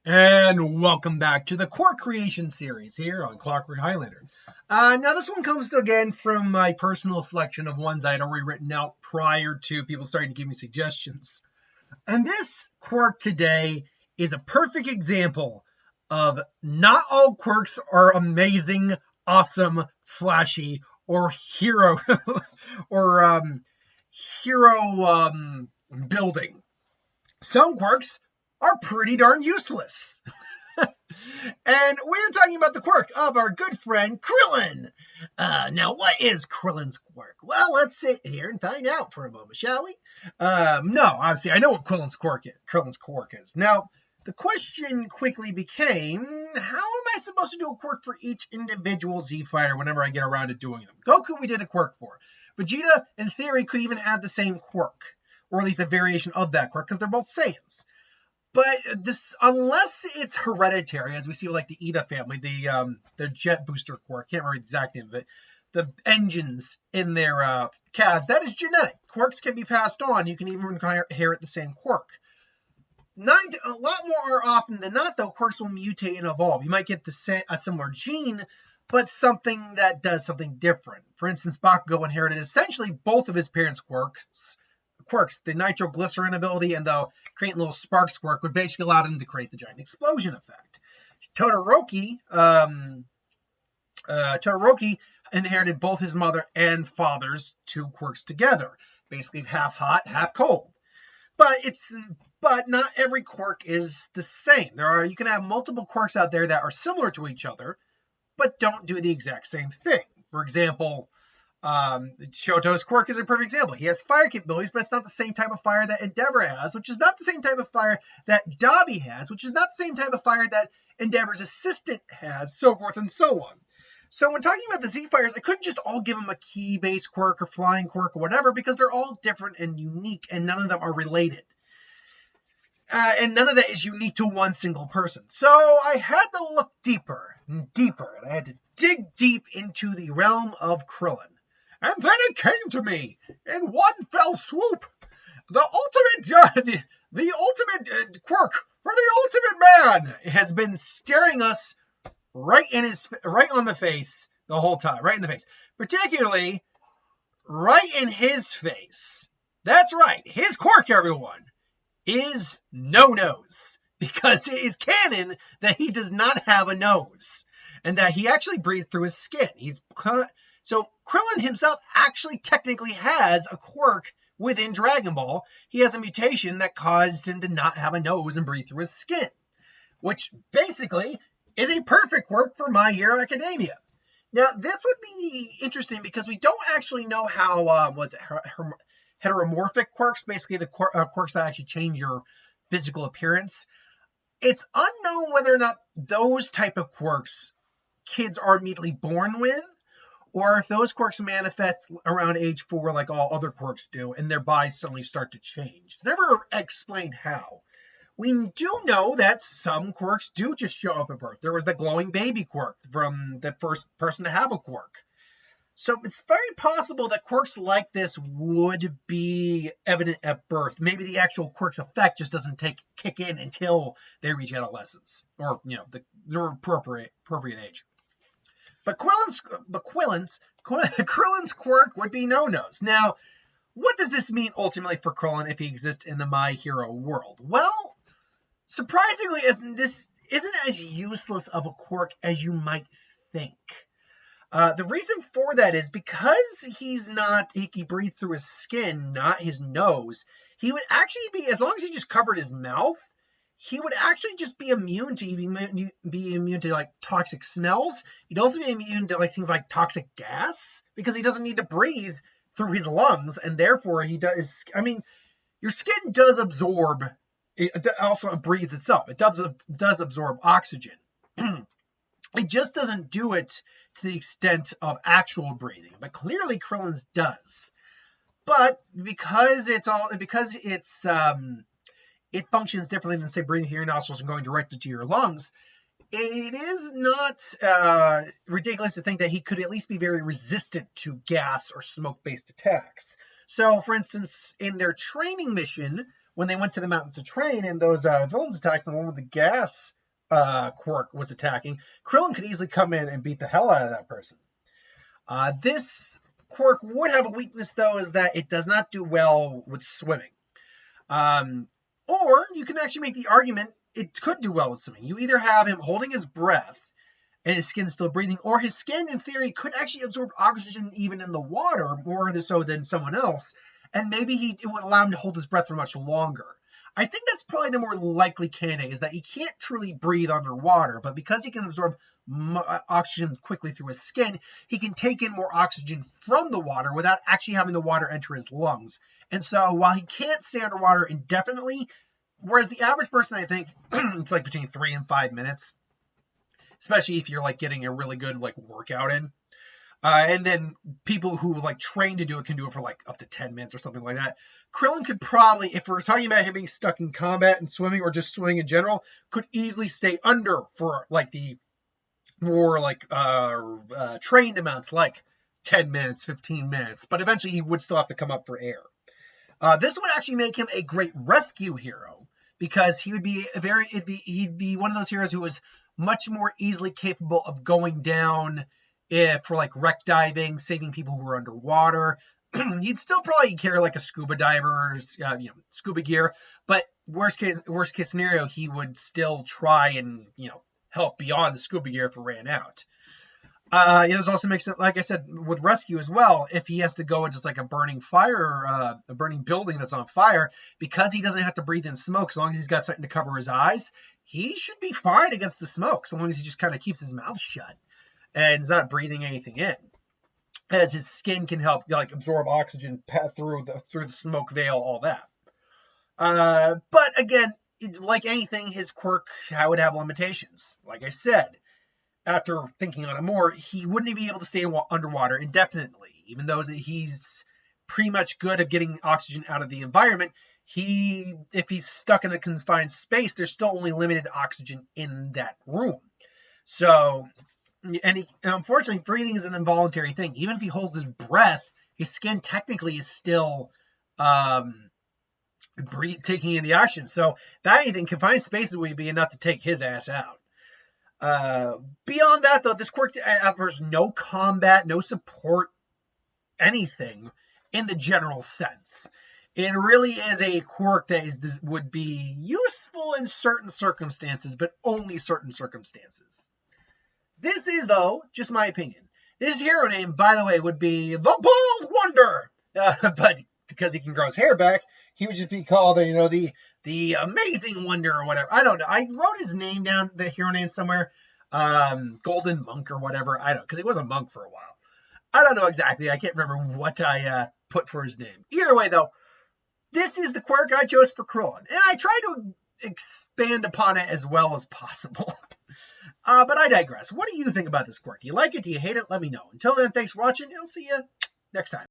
And welcome back to the Quirk Creation series here on Clockwork Highlander. Now this one comes again from my personal selection of ones I had already written out prior to people starting to give me suggestions. And this quirk today is a perfect example of not all quirks are amazing, awesome, flashy, or hero or hero building. Some quirks are pretty darn useless. And we're talking about the quirk of our good friend Krillin. Now, what is Krillin's quirk? Well, let's sit here and find out for a moment, shall we? No, obviously, I know what Krillin's quirk is. Now, the question quickly became, how am I supposed to do a quirk for each individual Z-Fighter whenever I get around to doing them? Goku, we did a quirk for. Vegeta, in theory, could even have the same quirk, or at least a variation of that quirk, because they're both Saiyans. But this, unless it's hereditary, as we see with like the Ida family, the jet booster quirk, can't remember the exact name of it, the engines in their calves, that is genetic. Quirks can be passed on. You can even inherit the same quirk. A lot more often than not, though, quirks will mutate and evolve. You might get a similar gene, but something that does something different. For instance, Bakugo inherited essentially both of his parents' quirks, the nitroglycerin ability and the create little sparks quirk, would basically allow him to create the giant explosion effect. Todoroki inherited both his mother and father's two quirks together, basically half hot, half cold. But not every quirk is the same. You can have multiple quirks out there that are similar to each other, but don't do the exact same thing. For example, Shoto's quirk is a perfect example. He has fire capabilities, but it's not the same type of fire that Endeavor has, which is not the same type of fire that Dabi has, which is not the same type of fire that Endeavor's assistant has, so forth and so on. So when talking about the Z-Fighters, I couldn't just all give them a key-based quirk or flying quirk or whatever, because they're all different and unique, and none of them are related. And none of that is unique to one single person. So I had to look deeper and deeper, and I had to dig deep into the realm of Krillin. And then it came to me in one fell swoop. The ultimate quirk for the ultimate man has been staring us right on the face the whole time, right in the face. Particularly right in his face. That's right, his quirk, everyone, is no nose, because it is canon that he does not have a nose and that he actually breathes through his skin. So Krillin himself actually technically has a quirk within Dragon Ball. He has a mutation that caused him to not have a nose and breathe through his skin, which basically is a perfect quirk for My Hero Academia. Now, this would be interesting because we don't actually know how, heteromorphic quirks, basically the quirks that actually change your physical appearance. It's unknown whether or not those type of quirks kids are immediately born with, or if those quirks manifest around age 4 like all other quirks do, and their bodies suddenly start to change. It's never explained how. We do know that some quirks do just show up at birth. There was the glowing baby quirk from the first person to have a quirk. So it's very possible that quirks like this would be evident at birth. Maybe the actual quirk's effect just doesn't kick in until they reach adolescence, or their appropriate age. But Krillin's quirk would be no-nos. Now, what does this mean ultimately for Krillin if he exists in the My Hero world? Well, surprisingly, this isn't as useless of a quirk as you might think. The reason for that is because he breathes through his skin, not his nose, he would actually be, as long as he just covered his mouth, he would actually just be immune to like toxic smells. He'd also be immune to like things like toxic gas, because he doesn't need to breathe through his lungs, and therefore he does. I mean, your skin does absorb. It also breathes itself. It does absorb oxygen. It just doesn't do it to the extent of actual breathing, but clearly Krillin's does. But because it functions differently than, say, breathing through your nostrils and going directly to your lungs, it is not ridiculous to think that he could at least be very resistant to gas or smoke-based attacks. So, for instance, in their training mission, when they went to the mountains to train and those villains attacked, the one with the gas quirk was attacking, Krillin could easily come in and beat the hell out of that person. This quirk would have a weakness, though, is that it does not do well with swimming. Or you can actually make the argument it could do well with swimming. You either have him holding his breath and his skin still breathing, or his skin, in theory, could actually absorb oxygen even in the water, more so than someone else, and maybe it would allow him to hold his breath for much longer. I think that's probably the more likely candidate, is that he can't truly breathe underwater, but because he can absorb oxygen quickly through his skin, he can take in more oxygen from the water without actually having the water enter his lungs. And so while he can't stay underwater indefinitely, whereas the average person, I think, it's like between 3 and 5 minutes, especially if you're like getting a really good like workout in. And then people who like train to do it can do it for like up to 10 minutes or something like that. Krillin could probably, if we're talking about him being stuck in combat and swimming or just swimming in general, could easily stay under for like the more like trained amounts, like 10 minutes, 15 minutes. But eventually he would still have to come up for air. This would actually make him a great rescue hero, because he would be he'd be one of those heroes who was much more easily capable of going down for like wreck diving, saving people who are underwater. He'd still probably carry like a scuba diver's scuba gear, but worst case scenario, he would still try and help beyond the scuba gear if it ran out. There's also makes it, like I said, with rescue as well. If he has to go into like a burning fire, a burning building that's on fire, because he doesn't have to breathe in smoke, as long as he's got something to cover his eyes, he should be fine against the smoke, so long as he just kind of keeps his mouth shut and is not breathing anything in, as his skin can help like absorb oxygen through the smoke veil, all that. But again, like anything, his quirk would have limitations. Like I said, after thinking on it more, he wouldn't be able to stay underwater indefinitely. Even though he's pretty much good at getting oxygen out of the environment, if he's stuck in a confined space, there's still only limited oxygen in that room. So, and unfortunately, breathing is an involuntary thing. Even if he holds his breath, his skin technically is still taking in the oxygen. So that even confined spaces would be enough to take his ass out. Beyond that, though, this quirk offers no combat, no support, anything in the general sense. It really is a quirk that would be useful in certain circumstances, but only certain circumstances. This is, though, just my opinion. This hero name, by the way, would be the Bald Wonder. But because he can grow his hair back, he would just be called, the Amazing Wonder or whatever. I don't know. I wrote his name down, the hero name somewhere. Golden Monk or whatever. I don't know, because he was a monk for a while. I don't know exactly. I can't remember what I put for his name. Either way, though, this is the quirk I chose for Krillin. And I try to expand upon it as well as possible. But I digress. What do you think about this quirk? Do you like it? Do you hate it? Let me know. Until then, thanks for watching, and I'll see you next time.